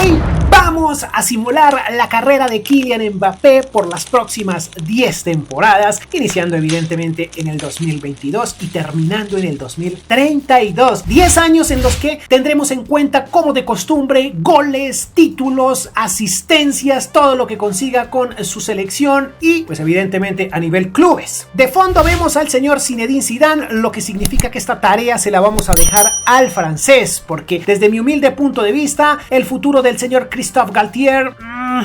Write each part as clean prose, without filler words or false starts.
Hoy vamos a simular la carrera de Kylian Mbappé por las próximas 10 temporadas, iniciando evidentemente en el 2022 y terminando en el 2032. 10 años en los que tendremos en cuenta, como de costumbre, goles, títulos, asistencias, todo lo que consiga con su selección y pues evidentemente a nivel clubes. De fondo vemos al señor Zinedine Zidane, lo que significa que esta tarea se la vamos a dejar al francés, porque desde mi humilde punto de vista, el futuro del señor Christophe Galtier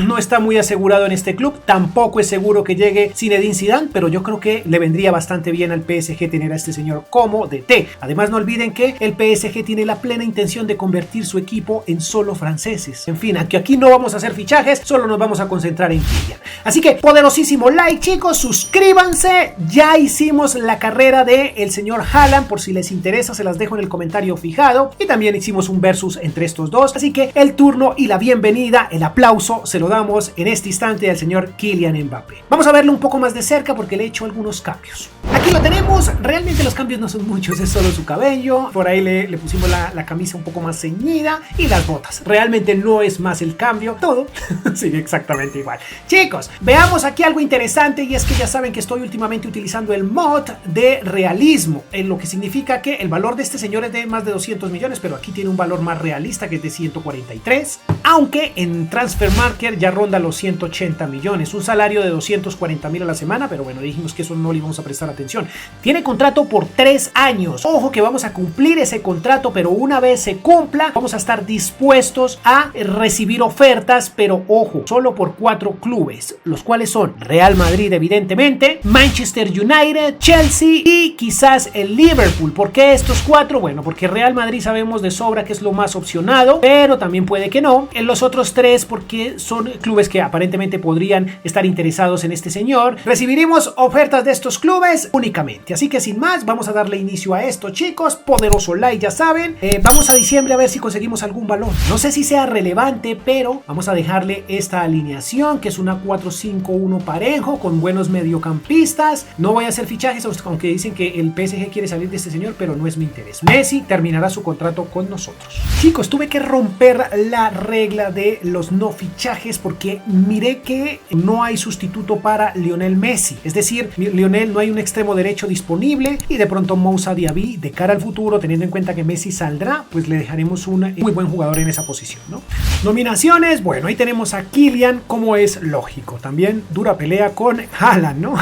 no está muy asegurado en este club. Tampoco es seguro que llegue Zinedine Zidane, pero yo creo que le vendría bastante bien al PSG tener a este señor como DT. Además, no olviden que el PSG tiene la plena intención de convertir su equipo en solo franceses. En fin, aquí no vamos a hacer fichajes, solo nos vamos a concentrar en Kylian. Así que poderosísimo like, chicos, suscríbanse. Ya hicimos la carrera de el señor Haaland, por si les interesa se las dejo en el comentario fijado, y también hicimos un versus entre estos dos, así que el turno y la bienvenida, el aplauso se lo damos en este instante al señor Kylian Mbappé. Vamos a verlo un poco más de cerca porque le he hecho algunos cambios. Aquí lo tenemos, realmente los cambios no son muchos, es solo su cabello, por ahí le pusimos la camisa un poco más ceñida y las botas, realmente no es más el cambio, todo sigue exactamente igual. Chicos, veamos aquí algo interesante, y es que ya saben que estoy últimamente utilizando el mod de realismo, en lo que significa que el valor de este señor es de más de 200 millones, pero aquí tiene un valor más realista que es de 143, aunque en Transfer Market ya ronda los 180 millones, un salario de 240.000 a la semana, pero bueno, dijimos que eso no le íbamos a prestar atención. Tiene contrato por 3 años, ojo que vamos a cumplir ese contrato, pero una vez se cumpla, vamos a estar dispuestos a recibir ofertas, pero ojo, solo por 4 clubes, los cuales son Real Madrid evidentemente, Manchester United, Chelsea y quizás el Liverpool. ¿Por qué estos 4? Bueno, porque Real Madrid sabemos de sobra que es lo más opcionado, pero también puede que no. En los otros 3 porque son clubes que aparentemente podrían estar interesados en este señor. Recibiremos ofertas de estos clubes únicamente, así que sin más vamos a darle inicio a esto, chicos. Poderoso like, ya saben. Vamos a diciembre a ver si conseguimos algún balón, no sé si sea relevante, pero vamos a dejarle esta alineación que es una 4-5-1 parejo con buenos mediocampistas. No voy a hacer fichajes, aunque dicen que el PSG quiere salir de este señor, pero no es mi interés. Messi terminará su contrato con nosotros. Chicos, tuve que romper la regla de los no fichajes porque miré que no hay sustituto para Lionel Messi, es decir, Lionel no hay un extremo derecho disponible, y de pronto Moussa Diaby, de cara al futuro, teniendo en cuenta que Messi saldrá, pues le dejaremos un muy buen jugador en esa posición, ¿no? Nominaciones, bueno, ahí tenemos a Kylian, como es lógico, también dura pelea con Haaland, ¿no?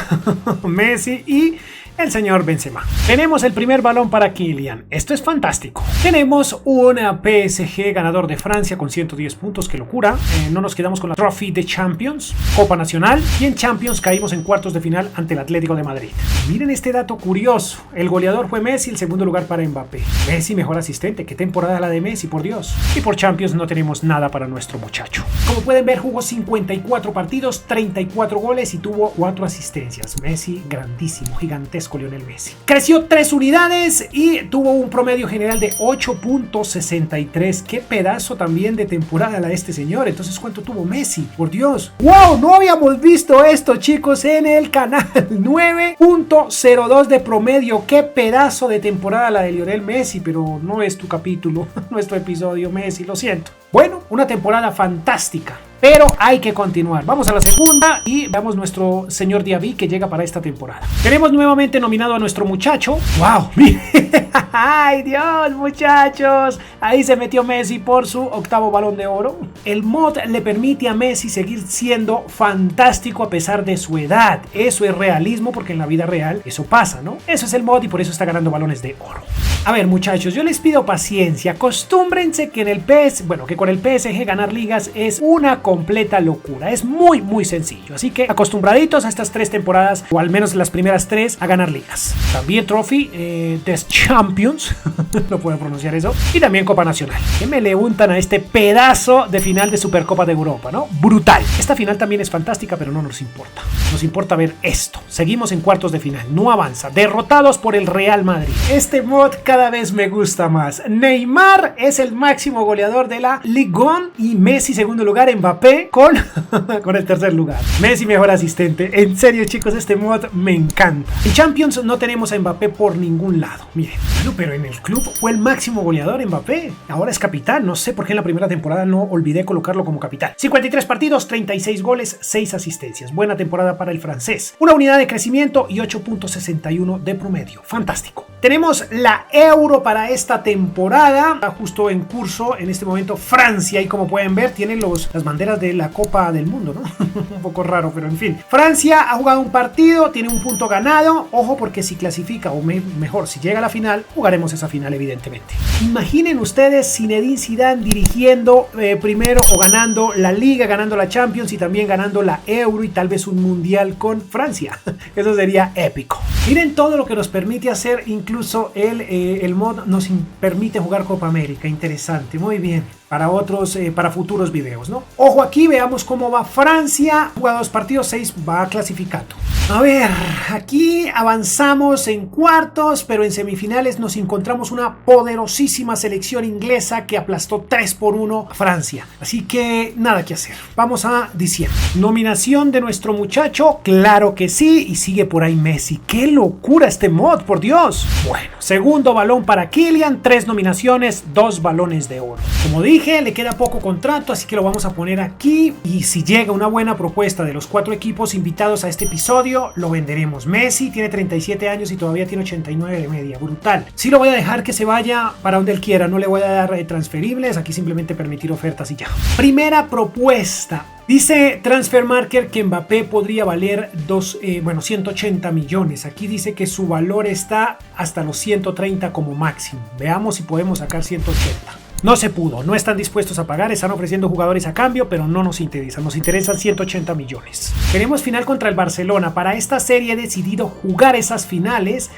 Messi y el señor Benzema. Tenemos el primer balón para Kylian. Esto es fantástico. Tenemos una PSG ganador de Francia con 110 puntos. ¡Qué locura! No nos quedamos con la Trophy de Champions, Copa Nacional, y en Champions caímos en cuartos de final ante el Atlético de Madrid. Miren este dato curioso. El goleador fue Messi, el segundo lugar para Mbappé. Messi mejor asistente. ¡Qué temporada la de Messi, por Dios! Y por Champions no tenemos nada para nuestro muchacho. Como pueden ver, jugó 54 partidos, 34 goles y tuvo 4 asistencias. Messi, grandísimo, gigantesco. Lionel Messi creció 3 unidades y tuvo un promedio general de 8.63. qué pedazo también de temporada la de este señor. Entonces, ¿cuánto tuvo Messi? Por Dios, wow, no habíamos visto esto, chicos, en el canal. 9.02 de promedio. Qué pedazo de temporada la de Lionel Messi, pero no es tu capítulo, no es tu episodio, Messi, lo siento. Bueno, una temporada fantástica, pero hay que continuar. Vamos a la segunda y veamos nuestro señor Diaby que llega para esta temporada. Tenemos nuevamente nominado a nuestro muchacho. ¡Wow! ¡Ay, Dios, muchachos! Ahí se metió Messi por su 8º balón de oro. El mod le permite a Messi seguir siendo fantástico a pesar de su edad. Eso es realismo, porque en la vida real eso pasa, ¿no? Eso es el mod y por eso está ganando balones de oro. A ver, muchachos, yo les pido paciencia. Acostúmbrense que con el PSG ganar ligas es una completa locura. Es muy, muy sencillo. Así que acostumbraditos a estas 3 temporadas, o al menos las primeras 3, a ganar ligas. También Trophy des Champions, no puedo pronunciar eso. Y también Copa Nacional. Que me le untan a este pedazo de final de Supercopa de Europa, ¿no? Brutal. Esta final también es fantástica, pero no nos importa. Nos importa ver esto. Seguimos en cuartos de final. No avanza. Derrotados por el Real Madrid. Este mod cada vez me gusta más. Neymar es el máximo goleador de la Ligue 1 y Messi segundo lugar, Mbappé con el tercer lugar. Messi mejor asistente. En serio, chicos, este mod me encanta. En Champions no tenemos a Mbappé por ningún lado. Miren, bueno, pero en el club fue el máximo goleador Mbappé. Ahora es capitán. No sé por qué en la primera temporada no olvidé colocarlo como capitán. 53 partidos, 36 goles, 6 asistencias. Buena temporada para el francés. Una unidad de crecimiento y 8.61 de promedio. Fantástico. Tenemos la Euro para esta temporada. Está justo en curso en este momento Francia. Y como pueden ver, tienen las banderas de la Copa del Mundo, ¿no? Un poco raro, pero en fin. Francia ha jugado un partido, tiene un punto ganado. Ojo, porque si clasifica, o mejor, si llega a la final, jugaremos esa final, evidentemente. Imaginen ustedes Zinedine Zidane dirigiendo primero o ganando la Liga, ganando la Champions y también ganando la Euro y tal vez un Mundial con Francia. Eso sería épico. Miren todo lo que nos permite hacer, incluso el mod nos permite jugar Copa América. Interesante, muy bien. Para futuros videos, ¿no? Ojo aquí, veamos cómo va Francia. Juega 2 partidos, 6 va clasificando. A ver, aquí avanzamos en cuartos, pero en semifinales nos encontramos una poderosísima selección inglesa que aplastó 3-1 a Francia. Así que nada que hacer. Vamos a diciembre. Nominación de nuestro muchacho, claro que sí, y sigue por ahí Messi. ¡Qué locura este mod, por Dios! Bueno, segundo balón para Kylian, 3 nominaciones, 2 balones de oro. Como dije, le queda poco contrato, así que lo vamos a poner aquí. Y si llega una buena propuesta de los 4 equipos invitados a este episodio, lo venderemos. Messi tiene 37 años y todavía tiene 89 de media. Brutal. Sí lo voy a dejar que se vaya para donde él quiera. No le voy a dar transferibles. Aquí simplemente permitir ofertas y ya. Primera propuesta. Dice Transfermarkt que Mbappé podría valer 180 millones. Aquí dice que su valor está hasta los 130 como máximo. Veamos si podemos sacar 180. No se pudo, no están dispuestos a pagar, están ofreciendo jugadores a cambio, pero no nos interesan 180 millones. Queremos final contra el Barcelona. Para esta serie he decidido jugar esas finales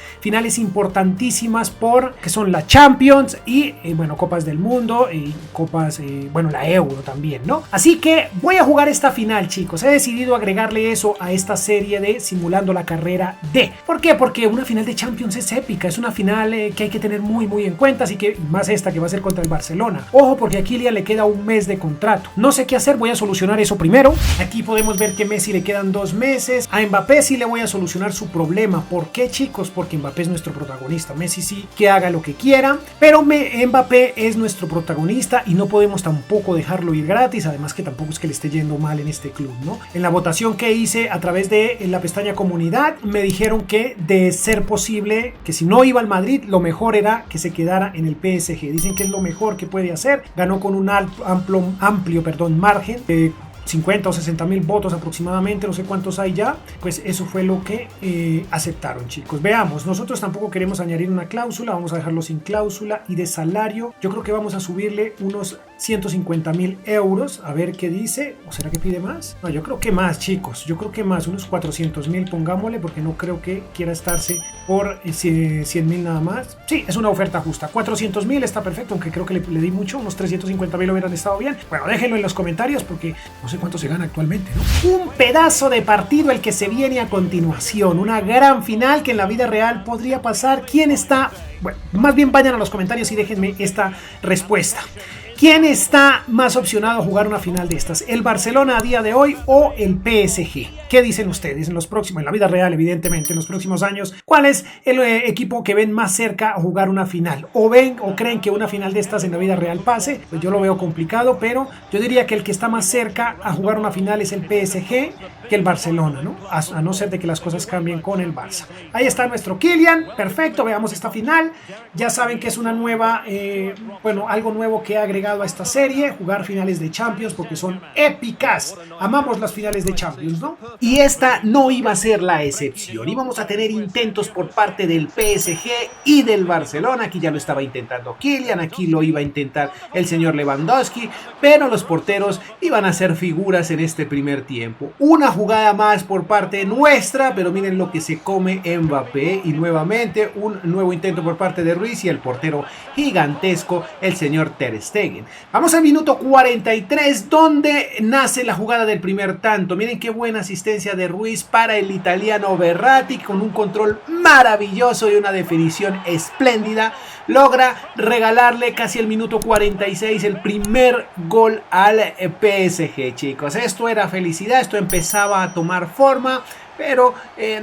importantísimas que son la Champions y Copas del Mundo y Copas, la Euro también, ¿no? Así que voy a jugar esta final, chicos. He decidido agregarle eso a esta serie de Simulando la Carrera D. ¿Por qué? Porque una final de Champions es épica, es una final que hay que tener muy muy en cuenta, así que más esta que va a ser contra el Barcelona. Ojo, porque a Kylian le queda un mes de contrato. No sé qué hacer, voy a solucionar eso primero. Aquí podemos ver que a Messi le quedan 2 meses. A Mbappé sí le voy a solucionar su problema. ¿Por qué, chicos? Porque Mbappé es nuestro protagonista. Messi sí que haga lo que quiera, pero Mbappé es nuestro protagonista y no podemos tampoco dejarlo ir gratis. Además que tampoco es que le esté yendo mal en este club, ¿no? En la votación que hice a través de la pestaña comunidad, me dijeron que de ser posible, que si no iba al Madrid, lo mejor era que se quedara en el PSG. Dicen que es lo mejor que puede hacer. Ganó con un amplio margen de 50 o 60 mil votos aproximadamente, no sé cuántos hay ya. Pues eso fue lo que aceptaron, chicos. Veamos, nosotros tampoco queremos añadir una cláusula, vamos a dejarlo sin cláusula. Y de salario, yo creo que vamos a subirle unos 150.000 euros, a ver qué dice. ¿O será que pide más? No, yo creo que más, chicos, yo creo que más, unos 400.000 pongámosle, porque no creo que quiera estarse por 100.000 nada más. Sí, es una oferta justa, 400.000 está perfecto, aunque creo que le di mucho, unos 350.000 hubieran estado bien. Bueno, déjenlo en los comentarios porque no sé cuánto se gana actualmente, ¿no? Un pedazo de partido el que se viene a continuación, una gran final que en la vida real podría pasar. ¿Quién está? Bueno, más bien vayan a los comentarios y déjenme esta respuesta. ¿Quién está más opcionado a jugar una final de estas? ¿El Barcelona a día de hoy o el PSG? ¿Qué dicen ustedes en la vida real, evidentemente, en los próximos años? ¿Cuál es el equipo que ven más cerca a jugar una final? ¿O creen que una final de estas en la vida real pase? Pues yo lo veo complicado, pero yo diría que el que está más cerca a jugar una final es el PSG que el Barcelona, ¿no? A no ser de que las cosas cambien con el Barça. Ahí está nuestro Kylian, perfecto, veamos esta final. Ya saben que es una nueva, algo nuevo que ha agregado a esta serie, jugar finales de Champions porque son épicas. Amamos las finales de Champions, ¿no? Y esta no iba a ser la excepción. Íbamos a tener intentos por parte del PSG y del Barcelona. Aquí ya lo estaba intentando Kylian, aquí lo iba a intentar el señor Lewandowski, pero los porteros iban a ser figuras en este primer tiempo. Una jugada más por parte nuestra, pero miren lo que se come Mbappé, y nuevamente un nuevo intento por parte de Ruiz y el portero gigantesco, el señor Ter Stegen. Vamos al minuto 43, donde nace la jugada del primer tanto. Miren qué buena asistencia de Ruiz para el italiano Verratti, con un control maravilloso y una definición espléndida. logra regalarle casi el minuto 46 el primer gol al PSG, chicos. Esto era felicidad, esto empezaba a tomar forma. Pero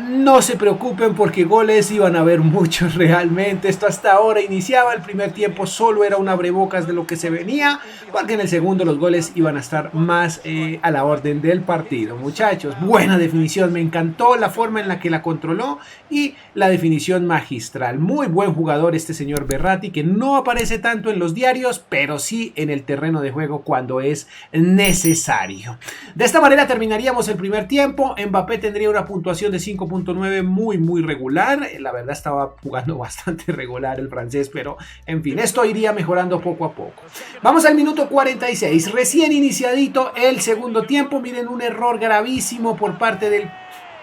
no se preocupen porque goles iban a haber muchos realmente. Esto hasta ahora iniciaba, el primer tiempo solo era un abrebocas de lo que se venía, porque en el segundo los goles iban a estar más a la orden del partido. Muchachos, buena definición, me encantó la forma en la que la controló y la definición magistral. Muy buen jugador este señor Verratti, que no aparece tanto en los diarios, pero sí en el terreno de juego cuando es necesario. De esta manera terminaríamos el primer tiempo. Mbappé tendría una puntuación de 5.9 muy regular. La verdad estaba jugando bastante regular el francés, pero en fin, esto iría mejorando poco a poco. Vamos al minuto 46, recién iniciadito el segundo tiempo. Miren, un error gravísimo por parte del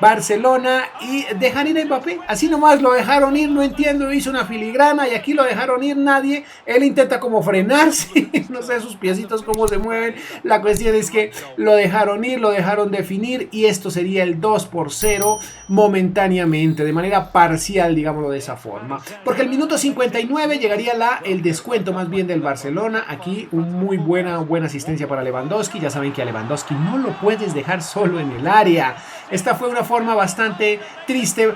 Barcelona y dejan ir a Mbappé, así nomás lo dejaron ir, no entiendo, hizo una filigrana y aquí lo dejaron ir nadie, él intenta como frenarse, no sé sus piecitos cómo se mueven, la cuestión es que lo dejaron ir, lo dejaron definir y esto sería el 2-0 momentáneamente, de manera parcial, digámoslo de esa forma, porque el minuto 59 llegaría el descuento más bien del Barcelona, aquí muy buena asistencia para Lewandowski, ya saben que a Lewandowski no lo puedes dejar solo en el área. Esta fue una forma bastante triste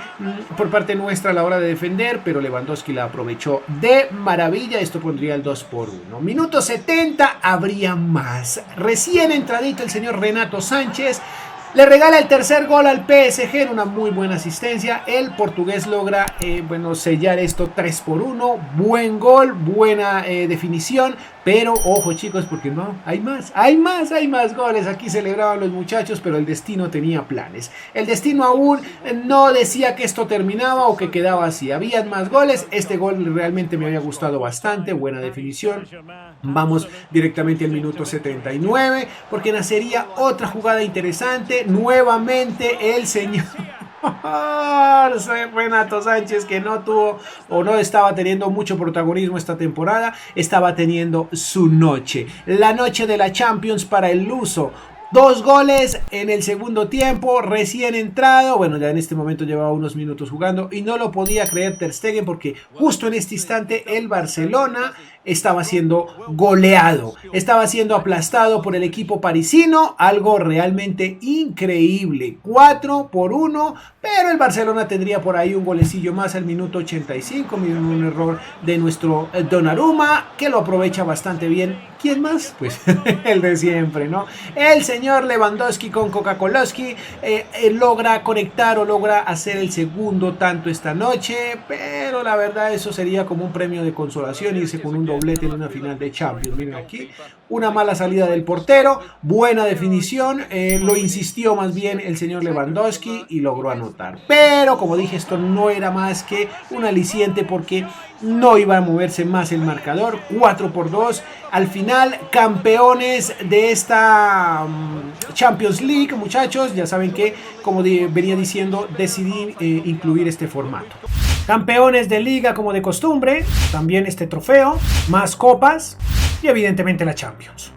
por parte nuestra a la hora de defender, pero Lewandowski la aprovechó de maravilla. Esto pondría el 2-1. Minuto 70, habría más. Recién entradito el señor Renato Sánchez le regala el tercer gol al PSG en una muy buena asistencia. El portugués logra sellar esto 3-1. Buen gol, buena definición. Pero ojo chicos, porque no, hay más goles. Aquí celebraban los muchachos, pero el destino tenía planes. El destino aún no decía que esto terminaba o que quedaba así. Habían más goles. Este gol realmente me había gustado bastante. Buena definición. Vamos directamente al minuto 79, porque nacería otra jugada interesante. Nuevamente el señor Renato Sánchez, que no tuvo o no estaba teniendo mucho protagonismo esta temporada, estaba teniendo su noche, la noche de la Champions para el luso. 2 goles en el segundo tiempo, recién entrado, bueno, ya en este momento llevaba unos minutos jugando y no lo podía creer Ter Stegen, porque justo en este instante el Barcelona estaba siendo goleado, estaba siendo aplastado por el equipo parisino, algo realmente increíble, 4-1, pero el Barcelona tendría por ahí un golecillo más al minuto 85, miren, un error de nuestro Donnarumma, que lo aprovecha bastante bien. ¿Quién más? Pues el de siempre, ¿no? El señor Lewandowski con Coca-Colowski logra conectar o logra hacer el segundo tanto esta noche, pero la verdad eso sería como un premio de consolación, irse con un doblete en una final de Champions. Miren aquí, una mala salida del portero, buena definición, lo insistió más bien el señor Lewandowski y logró anotar. Pero como dije, esto no era más que un aliciente porque no iba a moverse más el marcador. 4-2, al final campeones de esta Champions League, muchachos. Ya saben que, como venía diciendo, decidí incluir este formato. Campeones de liga como de costumbre, también este trofeo, más copas y evidentemente la Champions.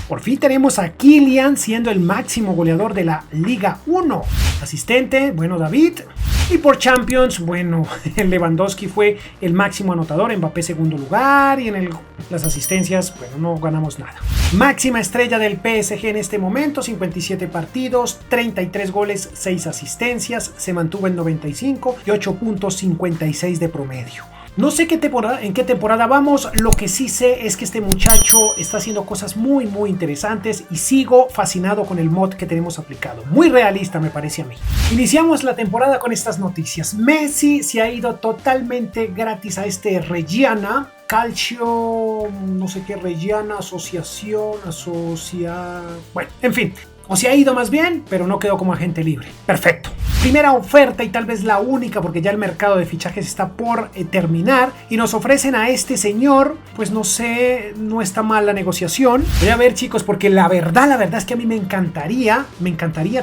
Por fin tenemos a Kylian siendo el máximo goleador de la Liga 1. Asistente, bueno, David. Y por Champions, bueno, Lewandowski fue el máximo anotador, Mbappé segundo lugar y en las asistencias, bueno, no ganamos nada. Máxima estrella del PSG en este momento, 57 partidos, 33 goles, 6 asistencias, se mantuvo en 95 y 8.56 de promedio. No sé en qué temporada vamos, lo que sí sé es que este muchacho está haciendo cosas muy interesantes y sigo fascinado con el mod que tenemos aplicado. Muy realista me parece a mí. Iniciamos la temporada con estas noticias. Messi se ha ido totalmente gratis a este Reggiana, Calcio, no sé qué, Reggiana, bueno, en fin. O se ha ido más bien, pero no quedó como agente libre. Perfecto. Primera oferta y tal vez la única, porque ya el mercado de fichajes está por terminar y nos ofrecen a este señor, pues no sé, no está mal la negociación. Voy a ver, chicos, porque la verdad es que a mí me encantaría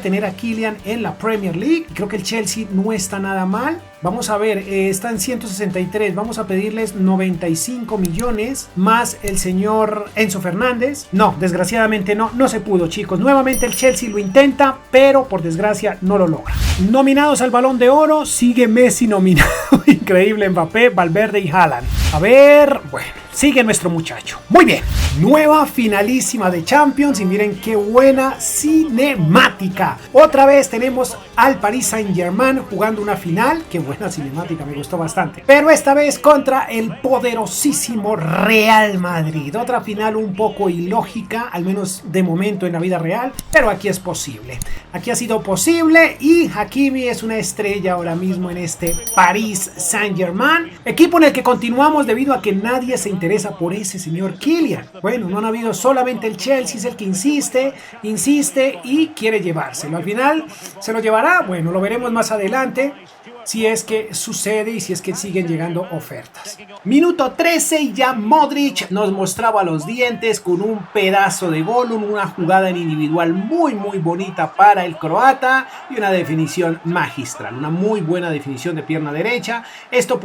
tener a Kylian en la Premier League. Creo que el Chelsea no está nada mal. Vamos a ver, está en 163, vamos a pedirles 95 millones más el señor Enzo Fernández. No, desgraciadamente no se pudo, chicos. Nuevamente el Chelsea lo intenta, pero por desgracia no lo logra. Nominados al Balón de Oro, sigue Messi nominado. Increíble, Mbappé, Valverde y Haaland. A ver, bueno, sigue nuestro muchacho. Muy bien, nueva finalísima de Champions y miren qué buena cinemática. Otra vez tenemos al Paris Saint-Germain jugando una final. Qué buena cinemática, me gustó bastante. Pero esta vez contra el poderosísimo Real Madrid. Otra final un poco ilógica, al menos de momento en la vida real, pero aquí es posible. Aquí ha sido posible y Hakimi es una estrella ahora mismo en este Paris Saint-Germain. Equipo en el que continuamos debido a que nadie se interesa por ese señor Kylian. Bueno, no han habido, solamente el Chelsea es el que insiste y quiere llevárselo. Al final se lo llevará, bueno, lo veremos más adelante si es que sucede y si es que siguen llegando ofertas. Minuto 13 y ya Modric nos mostraba los dientes con un pedazo de gol, una jugada en individual muy bonita para el croata y una definición magistral, una muy buena definición de pierna derecha. Esto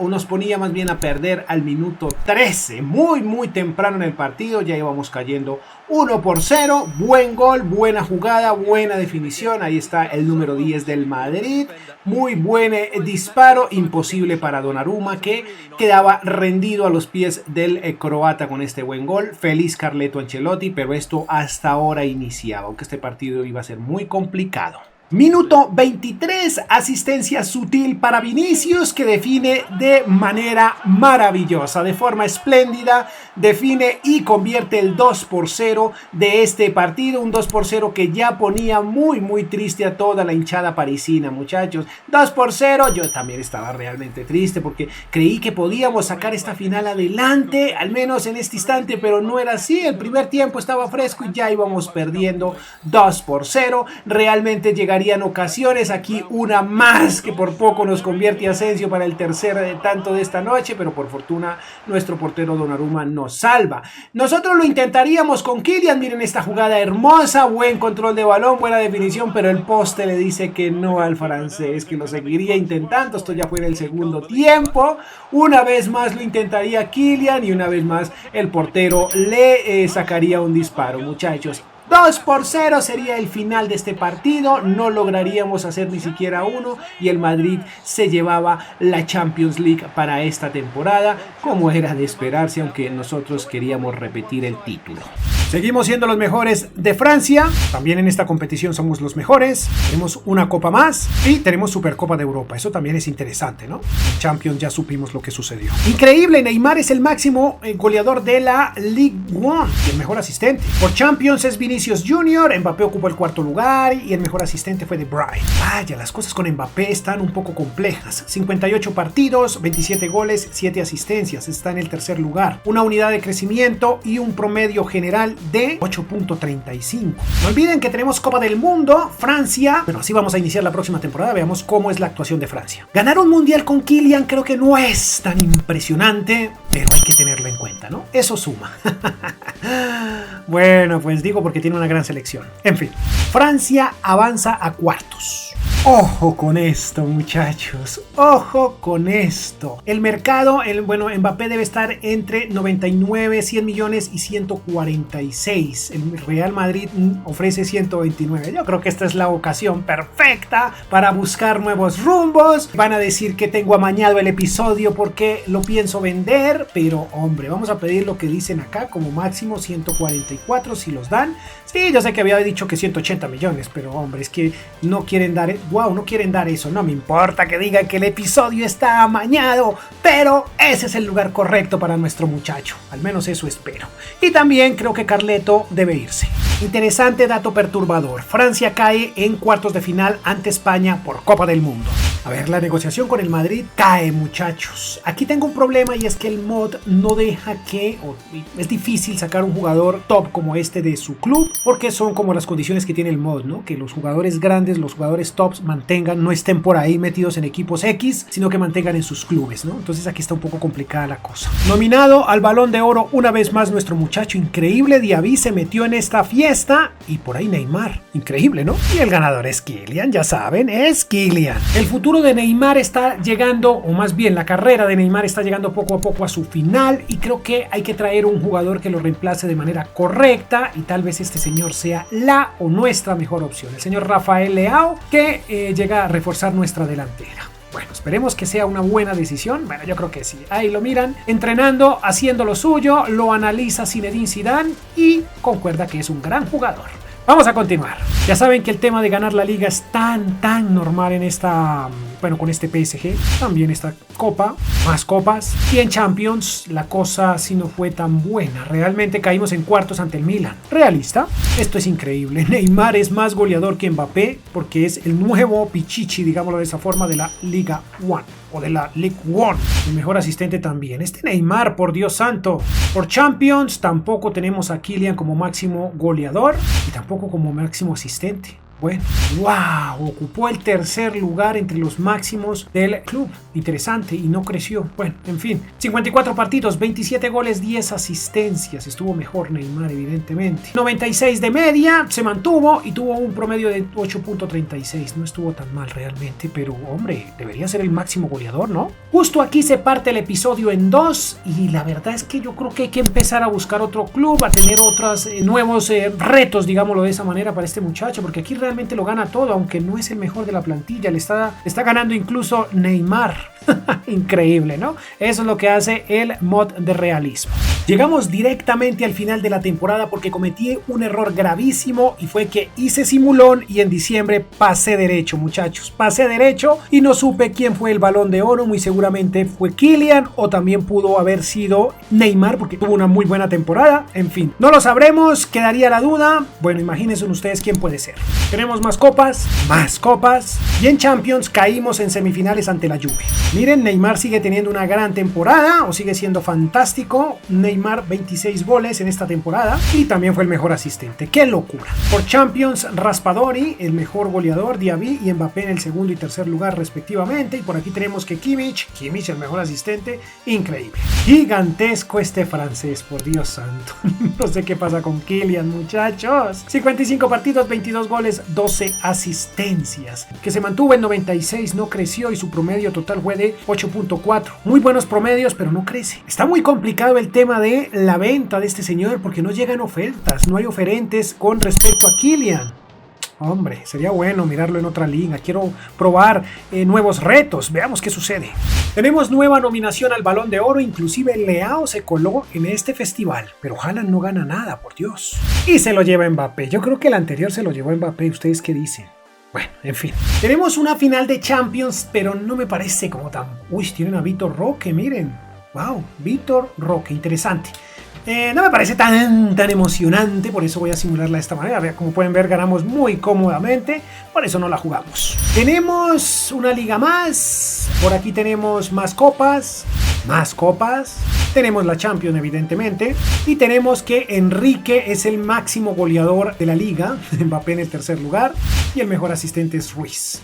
nos ponía más bien a perder al minuto 13, muy temprano en el partido, ya íbamos cayendo 1-0, buen gol, buena jugada, buena definición. Ahí está el número 10 del Madrid, muy buen disparo, imposible para Donnarumma, que quedaba rendido a los pies del croata con este buen gol. Feliz Carleto Ancelotti, pero esto hasta ahora iniciaba, aunque este partido iba a ser muy complicado. Minuto 23, asistencia sutil para Vinicius, que define de manera maravillosa, de forma espléndida, define y convierte el 2-0 de este partido, un 2-0 que ya ponía muy triste a toda la hinchada parisina, muchachos. 2-0, yo también estaba realmente triste porque creí que podíamos sacar esta final adelante, al menos en este instante, pero no era así. El primer tiempo estaba fresco y ya íbamos perdiendo 2-0, realmente llegarían ocasiones, aquí una más que por poco nos convierte Asensio para el tercer tanto de esta noche, pero por fortuna nuestro portero Donnarumma nos salva. Nosotros lo intentaríamos con Kylian, miren esta jugada hermosa, buen control de balón, buena definición, pero el poste le dice que no al francés, que lo seguiría intentando. Esto ya fue en el segundo tiempo, una vez más lo intentaría Kylian y una vez más el portero le sacaría un disparo, muchachos. 2-0 sería el final de este partido, no lograríamos hacer ni siquiera uno y el Madrid se llevaba la Champions League para esta temporada, como era de esperarse, aunque nosotros queríamos repetir el título. Seguimos siendo los mejores de Francia, también en esta competición somos los mejores, tenemos una copa más y tenemos Supercopa de Europa, eso también es interesante, ¿no? Champions ya supimos lo que sucedió. Increíble, Neymar es el máximo goleador de la Ligue 1 y el mejor asistente. Por Champions es Vinicius Jr., Mbappé ocupó el cuarto lugar y el mejor asistente fue De Bruyne. Vaya, las cosas con Mbappé están un poco complejas. 58 partidos, 27 goles, 7 asistencias, está en el tercer lugar. Una unidad de crecimiento y un promedio general de 8.35. No olviden que tenemos Copa del Mundo, Francia. Bueno, así vamos a iniciar la próxima temporada. Veamos cómo es la actuación de Francia. Ganar un mundial con Kylian creo que no es tan impresionante, pero hay que tenerlo en cuenta, ¿no? Eso suma. Bueno, pues digo porque tiene una gran selección. En fin, Francia avanza a cuartos. Ojo con esto, muchachos. Ojo con esto. El mercado, bueno, Mbappé debe estar entre 99, 100 millones y 146. El Real Madrid ofrece 129. Yo creo que esta es la ocasión perfecta para buscar nuevos rumbos. Van a decir que tengo amañado el episodio porque lo pienso vender, pero hombre, vamos a pedir lo que dicen acá, como máximo 144 si los dan. Sí, yo sé que había dicho que 180 millones, pero hombre, es que no quieren dar... Wow, no quieren dar eso, no me importa que digan que el episodio está amañado, pero ese es el lugar correcto para nuestro muchacho, al menos eso espero. Y también creo que Carleto debe irse. Interesante dato perturbador, Francia cae en cuartos de final ante España por Copa del Mundo. A ver, la negociación con el Madrid cae, muchachos. Aquí tengo un problema y es que el mod no deja que, es difícil sacar un jugador top como este de su club, porque son como las condiciones que tiene el mod, ¿no? Que los jugadores grandes, los jugadores tops no estén por ahí metidos en equipos X, sino que mantengan en sus clubes, ¿no? Entonces aquí está un poco complicada la cosa. Nominado al Balón de Oro una vez más nuestro muchacho increíble, Diaby se metió en esta fiesta y por ahí Neymar. Increíble, ¿no? Y el ganador es Kylian, ya saben, es Kylian. El futuro futuro de Neymar está llegando, o más bien la carrera de Neymar está llegando poco a poco a su final, y creo que hay que traer un jugador que lo reemplace de manera correcta, y tal vez este señor sea la o nuestra mejor opción, el señor Rafael Leao, que llega a reforzar nuestra delantera. Bueno, esperemos que sea una buena decisión. Bueno, yo creo que sí. Ahí lo miran, entrenando, haciendo lo suyo, lo analiza Zinedine Zidane y concuerda que es un gran jugador. Vamos a continuar. Ya saben que el tema de ganar la liga es tan normal en esta, bueno, con este PSG, también esta copa, más copas, y en Champions la cosa sí no fue tan buena. Realmente caímos en cuartos ante el Milan. ¿Realista? Esto es increíble. Neymar es más goleador que Mbappé porque es el nuevo Pichichi, digámoslo de esa forma, de la Liga One. O de la League One. El mejor asistente también. Este Neymar, por Dios santo. Por Champions tampoco tenemos a Kylian como máximo goleador y tampoco como máximo asistente. Bueno, wow, ocupó el tercer lugar entre los máximos del club. Interesante, y no creció. Bueno, en fin, 54 partidos, 27 goles, 10 asistencias. Estuvo mejor Neymar, evidentemente. 96 de media, se mantuvo y tuvo un promedio de 8.36. No estuvo tan mal realmente, pero hombre, debería ser el máximo goleador, ¿no? Justo aquí se parte el episodio en dos, y la verdad es que yo creo que hay que empezar a buscar otro club, a tener otros nuevos retos, digámoslo de esa manera, para este muchacho, porque aquí realmente lo gana todo, aunque no es el mejor de la plantilla. Le está ganando incluso Neymar. Increíble, ¿no? Eso es lo que hace el mod de realismo. Llegamos directamente al final de la temporada porque cometí un error gravísimo, y fue que hice simulón y en diciembre pasé derecho, muchachos. Pasé derecho y no supe quién fue el Balón de Oro. Muy seguramente fue Kylian, o también pudo haber sido Neymar porque tuvo una muy buena temporada. En fin, no lo sabremos, quedaría la duda. Bueno, imagínense ustedes quién puede ser. Tenemos más copas, y en Champions caímos en semifinales ante la Juve. Miren, Neymar sigue teniendo una gran temporada, o sigue siendo fantástico. Neymar 26 goles en esta temporada y también fue el mejor asistente. ¡Qué locura! Por Champions, Raspadori, el mejor goleador, Diaby y Mbappé en el segundo y tercer lugar respectivamente. Y por aquí tenemos que Kimmich, el mejor asistente. Increíble. Gigantesco este francés, por Dios santo. No sé qué pasa con Kylian, muchachos. 55 partidos, 22 goles, 12 asistencias. Que se mantuvo en 96, no creció, y su promedio total fue de 8.4. Muy buenos promedios, pero no crece. Está muy complicado el tema de la venta de este señor porque no llegan ofertas, no hay oferentes con respecto a Kylian. Hombre, sería bueno mirarlo en otra liga. Quiero probar nuevos retos. Veamos qué sucede. Tenemos nueva nominación al Balón de Oro. Inclusive Leao se coló en este festival. Pero Haaland no gana nada, por Dios. Y se lo lleva Mbappé. Yo creo que el anterior se lo llevó Mbappé. ¿Ustedes qué dicen? Bueno, en fin. Tenemos una final de Champions, pero no me parece como tan... Uy, tienen a Vitor Roque, miren. Wow, Vitor Roque, interesante. No me parece tan emocionante, por eso voy a simularla de esta manera. Como pueden ver, ganamos muy cómodamente, por eso no la jugamos. Tenemos una liga más, por aquí tenemos más copas, tenemos la Champions evidentemente, y tenemos que Enrique es el máximo goleador de la liga, Mbappé en el tercer lugar, y el mejor asistente es Ruiz.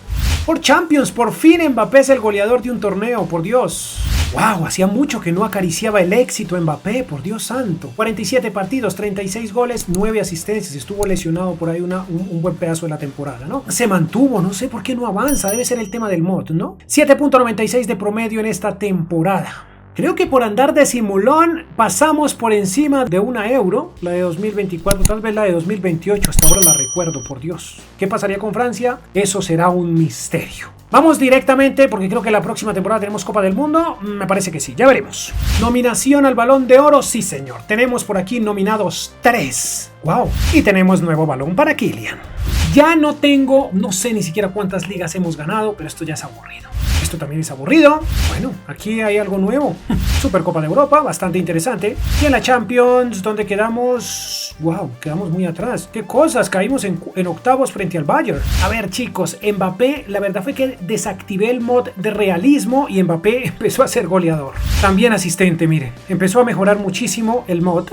Por Champions, por fin Mbappé es el goleador de un torneo, por Dios. Wow, hacía mucho que no acariciaba el éxito Mbappé, por Dios santo. 47 partidos, 36 goles, 9 asistencias. Estuvo lesionado por ahí un buen pedazo de la temporada, ¿no? Se mantuvo, no sé por qué no avanza. Debe ser el tema del mod, ¿no? 7.96 de promedio en esta temporada. Creo que por andar de simulón pasamos por encima de una euro, la de 2024, tal vez la de 2028, hasta ahora la recuerdo, por Dios. ¿Qué pasaría con Francia? Eso será un misterio. Vamos directamente, porque creo que la próxima temporada tenemos Copa del Mundo. Me parece que sí, ya veremos. Nominación al Balón de Oro, sí señor. Tenemos por aquí nominados 3. Wow. Y tenemos nuevo balón para Kylian. Ya no sé ni siquiera cuántas ligas hemos ganado, pero esto ya es aburrido. Esto también es aburrido. Bueno, aquí hay algo nuevo. Supercopa de Europa, bastante interesante. Y en la Champions, ¿dónde quedamos? Wow, quedamos muy atrás. ¿Qué cosas? Caímos en octavos frente al Bayern. A ver, chicos, Mbappé, la verdad fue que desactivé el mod de realismo y Mbappé empezó a ser goleador. También asistente, miren. Empezó a mejorar muchísimo el mod.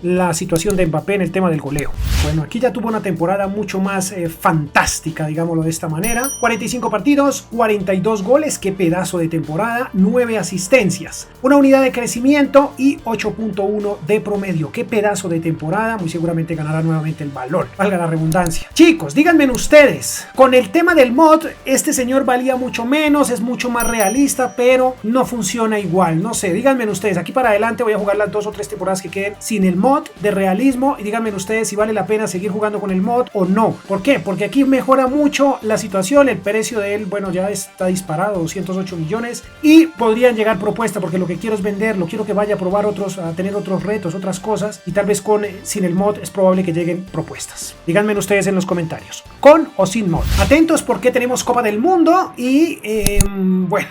La situación de Mbappé en el tema del goleo. Bueno, aquí ya tuvo una temporada mucho más fantástica, digámoslo de esta manera. 45 partidos, 42 goles. Qué pedazo de temporada. 9 asistencias. Una unidad de crecimiento y 8.1 de promedio. Qué pedazo de temporada. nada, muy seguramente ganará nuevamente el balón, valga la redundancia. Chicos, díganme ustedes, con el tema del mod, este señor valía mucho menos, es mucho más realista, pero no funciona igual, no sé, díganme ustedes, aquí para adelante voy a jugar las 2 o 3 temporadas que queden sin el mod de realismo y díganme ustedes si vale la pena seguir jugando con el mod o no. ¿Por qué? Porque aquí mejora mucho la situación, el precio de él, bueno, ya está disparado, 208 millones y podrían llegar propuestas porque lo que quiero es venderlo, quiero que vaya a probar a tener otros retos, otras cosas y tal vez sin el mod es probable que lleguen propuestas. Díganme ustedes en los comentarios, con o sin mod. Atentos porque tenemos Copa del Mundo y bueno,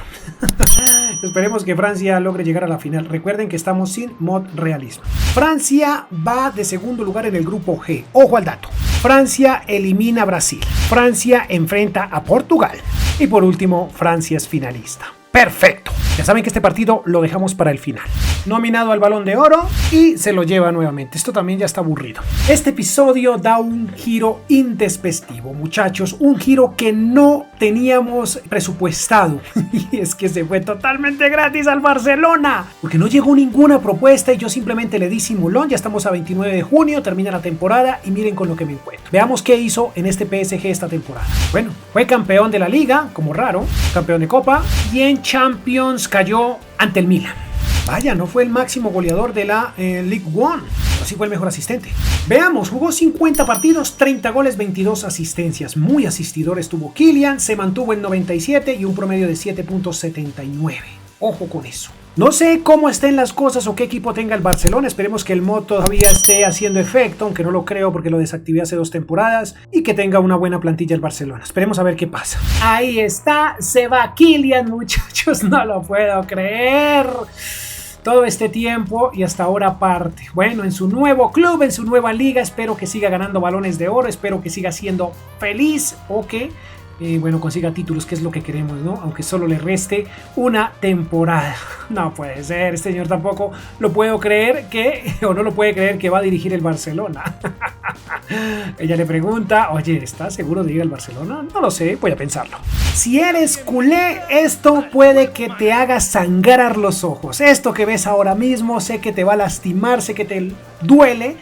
esperemos que Francia logre llegar a la final. Recuerden que estamos sin mod realismo. Francia va de segundo lugar en el grupo G. Ojo al dato. Francia elimina a Brasil. Francia enfrenta a Portugal. Y por último, Francia es finalista. Perfecto. Ya saben que este partido lo dejamos para el final. Nominado al Balón de Oro y se lo lleva nuevamente. Esto también ya está aburrido. Este episodio da un giro intempestivo, muchachos. Un giro que no teníamos presupuestado. Y es que se fue totalmente gratis al Barcelona. Porque no llegó ninguna propuesta y yo simplemente le di simulón. Ya estamos a 29 de junio, termina la temporada y miren con lo que me encuentro. Veamos qué hizo en este PSG esta temporada. Bueno, fue campeón de la Liga, como raro, campeón de Copa y en Champions cayó ante el Milan. Vaya, no fue el máximo goleador de la League One, pero sí fue el mejor asistente. Veamos, jugó 50 partidos, 30 goles, 22 asistencias. Muy asistidor estuvo Kylian, se mantuvo en 97 y un promedio de 7.79. Ojo con eso. No sé cómo estén las cosas o qué equipo tenga el Barcelona. Esperemos que el mod todavía esté haciendo efecto, aunque no lo creo porque lo desactivé hace 2 temporadas. Y que tenga una buena plantilla el Barcelona. Esperemos a ver qué pasa. Ahí está, se va Kylian, muchachos. No lo puedo creer. Todo este tiempo y hasta ahora parte. Bueno, en su nuevo club, en su nueva liga. Espero que siga ganando balones de oro. Espero que siga siendo feliz o que... bueno, consiga títulos, que es lo que queremos, ¿no? Aunque solo le reste una temporada. No puede ser, este señor tampoco lo puedo creer o no lo puede creer que va a dirigir el Barcelona. Ella le pregunta, oye, ¿estás seguro de ir al Barcelona? No lo sé, voy a pensarlo. Si eres culé, esto puede que te haga sangrar los ojos. Esto que ves ahora mismo, sé que te va a lastimar, sé que te duele,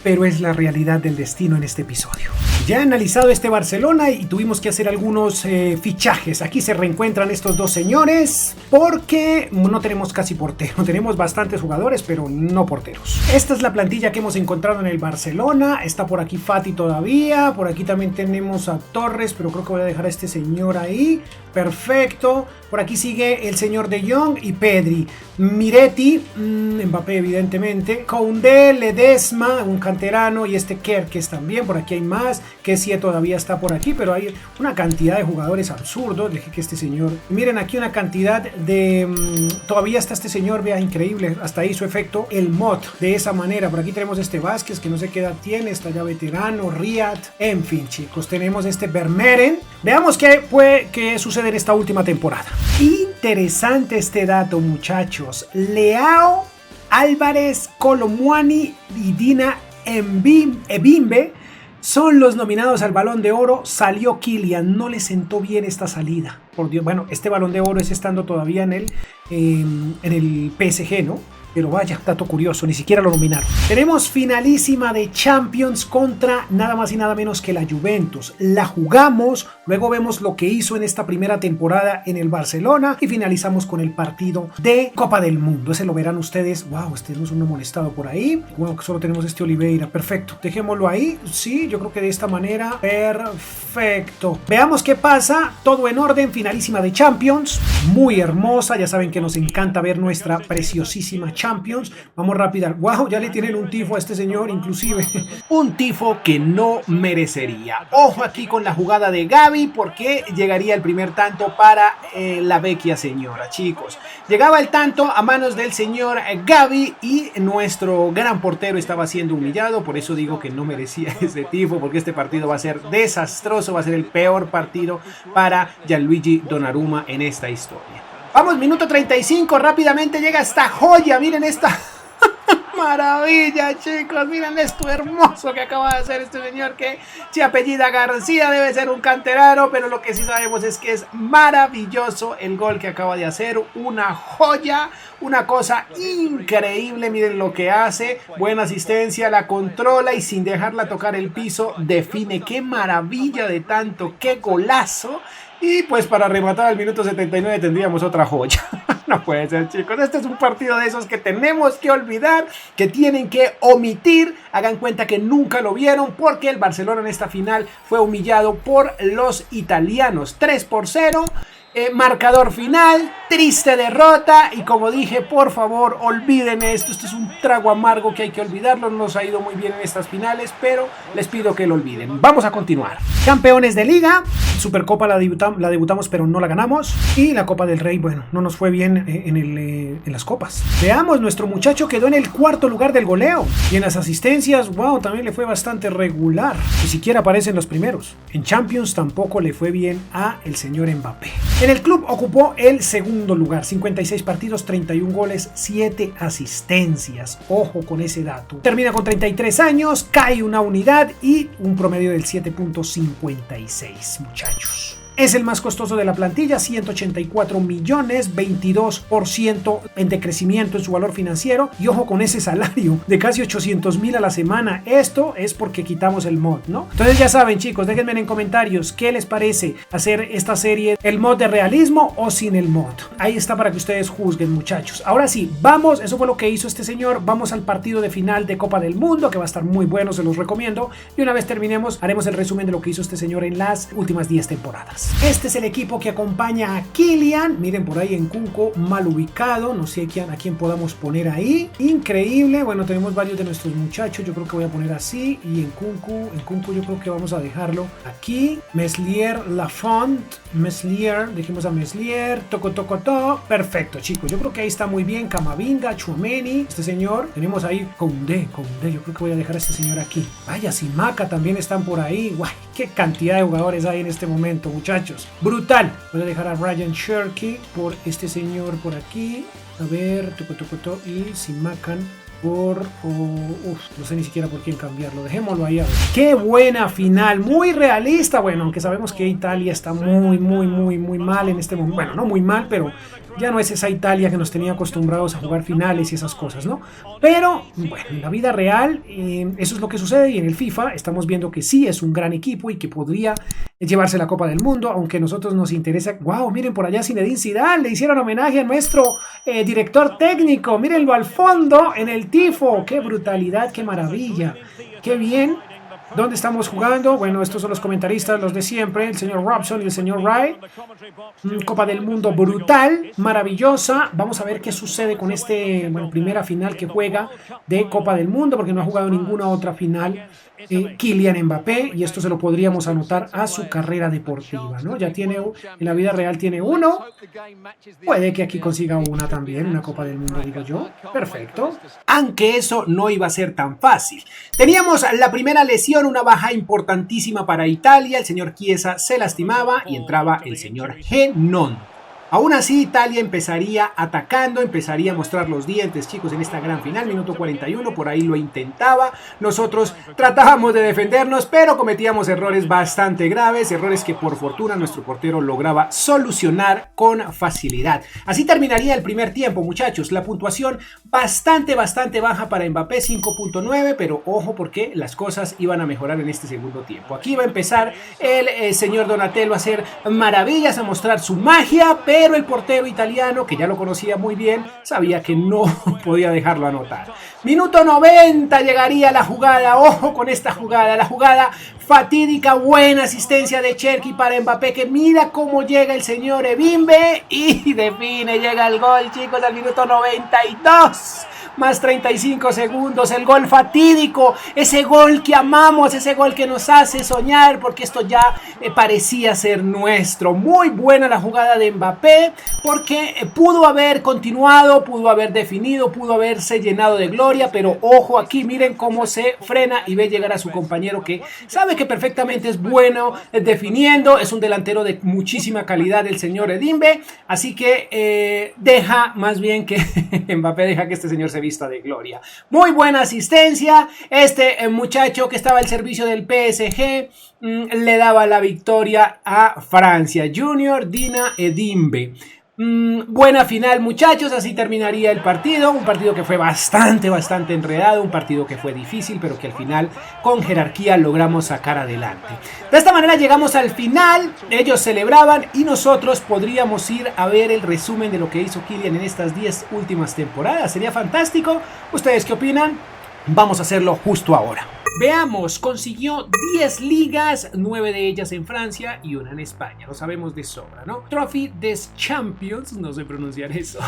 pero es la realidad del destino en este episodio. Ya he analizado este Barcelona y tuvimos que hacer algunos fichajes. Aquí se reencuentran estos dos señores porque no tenemos casi portero. Tenemos bastantes jugadores, pero no porteros. Esta es la plantilla que hemos encontrado en el Barcelona. Está por aquí Fati todavía. Por aquí también tenemos a Torres, pero creo que voy a dejar a este señor ahí. Perfecto. Por aquí sigue el señor De Jong y Pedri. Miretti, Mbappé evidentemente. Koundé, Ledesma, un canterano, y este Kerkez también. Por aquí hay más. Kessie todavía está por aquí, pero hay una cantidad de jugadores absurdos. Deje que este señor... Miren aquí una cantidad de... todavía está este señor, vea, increíble. Hasta hizo efecto el mod de esa manera. Por aquí tenemos este Vázquez, que no sé qué edad tiene. Está ya veterano, Riyad. En fin, chicos, tenemos este Vermeeren. Veamos qué sucede en esta última temporada. Interesante este dato, muchachos. Leao, Álvarez, Colomwani y Dina Ebimbe son los nominados al Balón de Oro. Salió Kylian, no le sentó bien esta salida. Por Dios, bueno, este Balón de Oro es estando todavía en el PSG, ¿no? Pero vaya, dato curioso, ni siquiera lo nominaron. Tenemos finalísima de Champions contra nada más y nada menos que la Juventus. La jugamos, luego vemos lo que hizo en esta primera temporada en el Barcelona y finalizamos con el partido de Copa del Mundo. Ese lo verán ustedes. Wow, tenemos uno molestado por ahí. Wow, solo tenemos este Oliveira. Perfecto, dejémoslo ahí. Sí, yo creo que de esta manera. Perfecto. Veamos qué pasa. Todo en orden, finalísima de Champions. Muy hermosa, ya saben que nos encanta ver nuestra preciosísima Champions. Vamos rápida. Wow, ya le tienen un tifo a este señor, inclusive. Un tifo que no merecería. Ojo aquí con la jugada de Gavi, porque llegaría el primer tanto para la vecchia señora, chicos. Llegaba el tanto a manos del señor Gavi y nuestro gran portero estaba siendo humillado. Por eso digo que no merecía ese tifo, porque este partido va a ser desastroso. Va a ser el peor partido para Gianluigi Donnarumma en esta historia. Vamos, minuto 35, rápidamente llega esta joya, miren esta. maravilla, chicos! Miren esto hermoso que acaba de hacer este señor, que se apellida García, debe ser un canterano, pero lo que sí sabemos es que es maravilloso el gol que acaba de hacer, una joya, una cosa increíble. Miren lo que hace, buena asistencia, la controla y sin dejarla tocar el piso define. ¡Qué maravilla de tanto! ¡Qué golazo! Y pues para rematar al minuto 79 tendríamos otra joya. No puede ser, chicos. Este es un partido de esos que tenemos que olvidar, que tienen que omitir. Hagan cuenta que nunca lo vieron, porque el Barcelona en esta final fue humillado por los italianos. 3-0. Marcador final, triste derrota, y como dije, por favor olviden esto es un trago amargo que hay que olvidarlo. No nos ha ido muy bien en estas finales, pero les pido que lo olviden. Vamos a continuar. Campeones de Liga, Supercopa la debutamos pero no la ganamos, y la Copa del Rey, bueno, no nos fue bien en las copas. Veamos, nuestro muchacho quedó en el cuarto lugar del goleo, y en las asistencias, wow, también le fue bastante regular, ni siquiera aparece en los primeros. En Champions tampoco le fue bien a el señor Mbappé. En el club ocupó el segundo lugar, 56 partidos, 31 goles, 7 asistencias. Ojo con ese dato. Termina con 33 años, cae una unidad y un promedio del 7.56, muchachos. Es el más costoso de la plantilla, 184 millones, 22% en decrecimiento en su valor financiero. Y ojo con ese salario de casi 800,000 a la semana. Esto es porque quitamos el mod, ¿no? Entonces ya saben, chicos, déjenme en comentarios qué les parece hacer esta serie, el mod de realismo o sin el mod. Ahí está para que ustedes juzguen, muchachos. Ahora sí, vamos, eso fue lo que hizo este señor. Vamos al partido de final de Copa del Mundo, que va a estar muy bueno, se los recomiendo. Y una vez terminemos, haremos el resumen de lo que hizo este señor en las últimas 10 temporadas. Este es el equipo que acompaña a Kylian. Miren por ahí Nkunku mal ubicado. No sé a quién podamos poner ahí. Increíble. Bueno, tenemos varios de nuestros muchachos. Yo creo que voy a poner así. Y Nkunku yo creo que vamos a dejarlo aquí. Meslier, Lafont. Meslier. Dejemos a Meslier. Toco. Perfecto, chicos. Yo creo que ahí está muy bien. Camavinga, Tchouaméni. Este señor. Tenemos ahí Koundé. Yo creo que voy a dejar a este señor aquí. Vaya, Simaca también están por ahí. Guay, qué cantidad de jugadores hay en este momento, muchachos. Brutal. Voy a dejar a Ryan Cherky por este señor por aquí. A ver, toco y Simacan por... no sé ni siquiera por quién cambiarlo. Dejémoslo ahí a ver. ¡Qué buena final! Muy realista. Bueno, aunque sabemos que Italia está muy mal en este momento. Bueno, no muy mal, pero ya no es esa Italia que nos tenía acostumbrados a jugar finales y esas cosas, ¿no? Pero, bueno, en la vida real, eso es lo que sucede, y en el FIFA estamos viendo que sí es un gran equipo y que podría llevarse la Copa del Mundo, aunque a nosotros nos interesa. ¡Wow! Miren por allá Zinedine Zidane, le hicieron homenaje a nuestro director técnico. Mírenlo al fondo en el tifo. ¡Qué brutalidad! ¡Qué maravilla! ¡Qué bien! ¿Dónde estamos jugando? Bueno, estos son los comentaristas, los de siempre, el señor Robson y el señor Wright. Copa del Mundo brutal, maravillosa. Vamos a ver qué sucede con primera final que juega de Copa del Mundo, porque no ha jugado ninguna otra final Kylian Mbappé, y esto se lo podríamos anotar a su carrera deportiva, ¿no? Ya tiene, en la vida real tiene uno, puede que aquí consiga una también, una Copa del Mundo, digo yo. Perfecto. Aunque eso no iba a ser tan fácil. Teníamos la primera lesión, una baja importantísima para Italia. El señor Chiesa se lastimaba y entraba el señor Genon. Aún así, Italia empezaría atacando, empezaría a mostrar los dientes, chicos, en esta gran final. Minuto 41, por ahí lo intentaba. Nosotros tratábamos de defendernos, pero cometíamos errores bastante graves, errores que por fortuna nuestro portero lograba solucionar con facilidad. Así terminaría el primer tiempo, muchachos. La puntuación bastante baja para Mbappé, 5.9, pero ojo porque las cosas iban a mejorar en este segundo tiempo. Aquí va a empezar el señor Donatello a hacer maravillas, a mostrar su magia, pero el portero italiano, que ya lo conocía muy bien, sabía que no podía dejarlo anotar. Minuto 90 llegaría la jugada. Ojo con esta jugada, la jugada fatídica. Buena asistencia de Cherky para Mbappé, que mira cómo llega el señor Ebimbe y define, llega el gol, chicos, al minuto 92. Más 35 segundos, el gol fatídico, ese gol que amamos, ese gol que nos hace soñar, porque esto ya parecía ser nuestro. Muy buena la jugada de Mbappé, porque pudo haber continuado, pudo haber definido, pudo haberse llenado de gloria, pero ojo aquí, miren cómo se frena y ve llegar a su compañero, que sabe que perfectamente es bueno definiendo, es un delantero de muchísima calidad el señor Ebimbe, así que deja más bien que Mbappé deja que este señor se vista de gloria. Muy buena asistencia. Este muchacho que estaba al servicio del PSG le daba la victoria a Francia. Junior Dina Edimbe. Buena final, muchachos, así terminaría el partido, un partido que fue bastante enredado, un partido que fue difícil, pero que al final con jerarquía logramos sacar adelante. De esta manera llegamos al final, ellos celebraban y nosotros podríamos ir a ver el resumen de lo que hizo Kylian en estas 10 últimas temporadas. Sería fantástico. ¿Ustedes qué opinan? Vamos a hacerlo justo ahora. Veamos, consiguió 10 ligas, 9 de ellas en Francia y una en España. Lo sabemos de sobra, ¿no? Trophy des Champions, no sé pronunciar eso.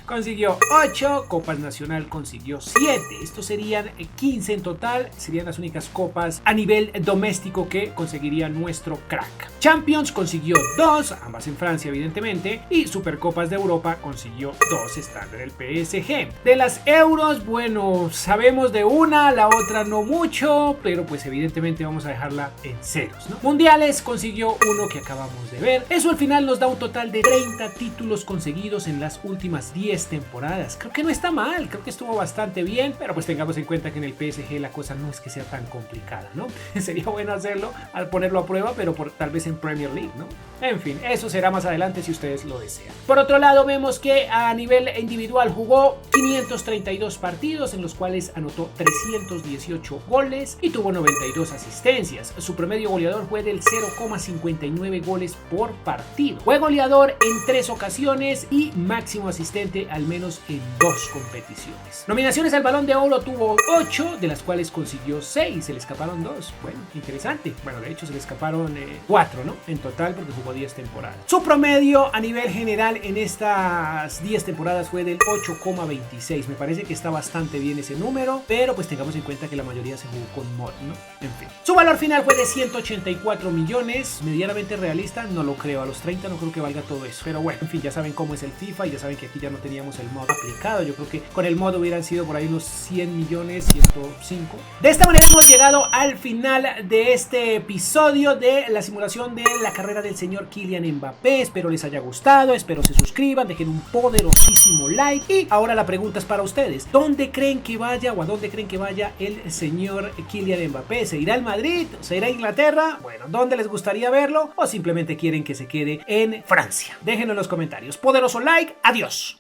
Consiguió 8, Copas Nacional consiguió 7. Estos serían 15 en total. Serían las únicas copas a nivel doméstico que conseguiría nuestro crack. Champions consiguió 2, ambas en Francia evidentemente. Y Supercopas de Europa consiguió 2, estando en el PSG. De las Euros, bueno, sabemos de una, la otra no mucho, pero pues evidentemente vamos a dejarla en ceros, ¿no? Mundiales consiguió uno que acabamos de ver. Eso al final nos da un total de 30 títulos conseguidos en las últimas 10 temporadas. Creo que no está mal, creo que estuvo bastante bien, pero pues tengamos en cuenta que en el PSG la cosa no es que sea tan complicada, ¿no? Sería bueno hacerlo, al ponerlo a prueba, pero tal vez en Premier League, ¿no? En fin, eso será más adelante si ustedes lo desean. Por otro lado, vemos que a nivel individual jugó 532 partidos, en los cuales anotó 318 goles y tuvo 92 asistencias. Su promedio goleador fue del 0,59 goles por partido. Fue goleador en 3 ocasiones y máximo asistente al menos en 2 competiciones. Nominaciones al Balón de Oro tuvo 8, de las cuales consiguió 6. Se le escaparon 2. Bueno, interesante. Bueno, de hecho se le escaparon 4, ¿no? En total, porque jugó 10 temporadas. Su promedio a nivel general en estas 10 temporadas fue del 8,26. Me parece que está bastante bien ese número, pero pues tengamos en cuenta que la mayoría se jugó con mod, ¿no? En fin. Su valor final fue de 184 millones. Medianamente realista, no lo creo. A los 30 no creo que valga todo eso. Pero bueno, en fin, ya saben cómo es el FIFA y ya saben que aquí ya no teníamos el mod aplicado. Yo creo que con el mod hubieran sido por ahí unos 100 millones, 105. De esta manera hemos llegado al final de este episodio de la simulación de la carrera del señor Kylian Mbappé. Espero les haya gustado, espero se suscriban, dejen un poderosísimo like. Y ahora la pregunta es para ustedes. ¿Dónde creen que vaya o a dónde creen que vaya el señor Kylian Mbappé? ¿Se irá al Madrid? ¿Se irá a Inglaterra? Bueno, ¿dónde les gustaría verlo? ¿O simplemente quieren que se quede en Francia? Déjenlo en los comentarios. Poderoso like. Adiós.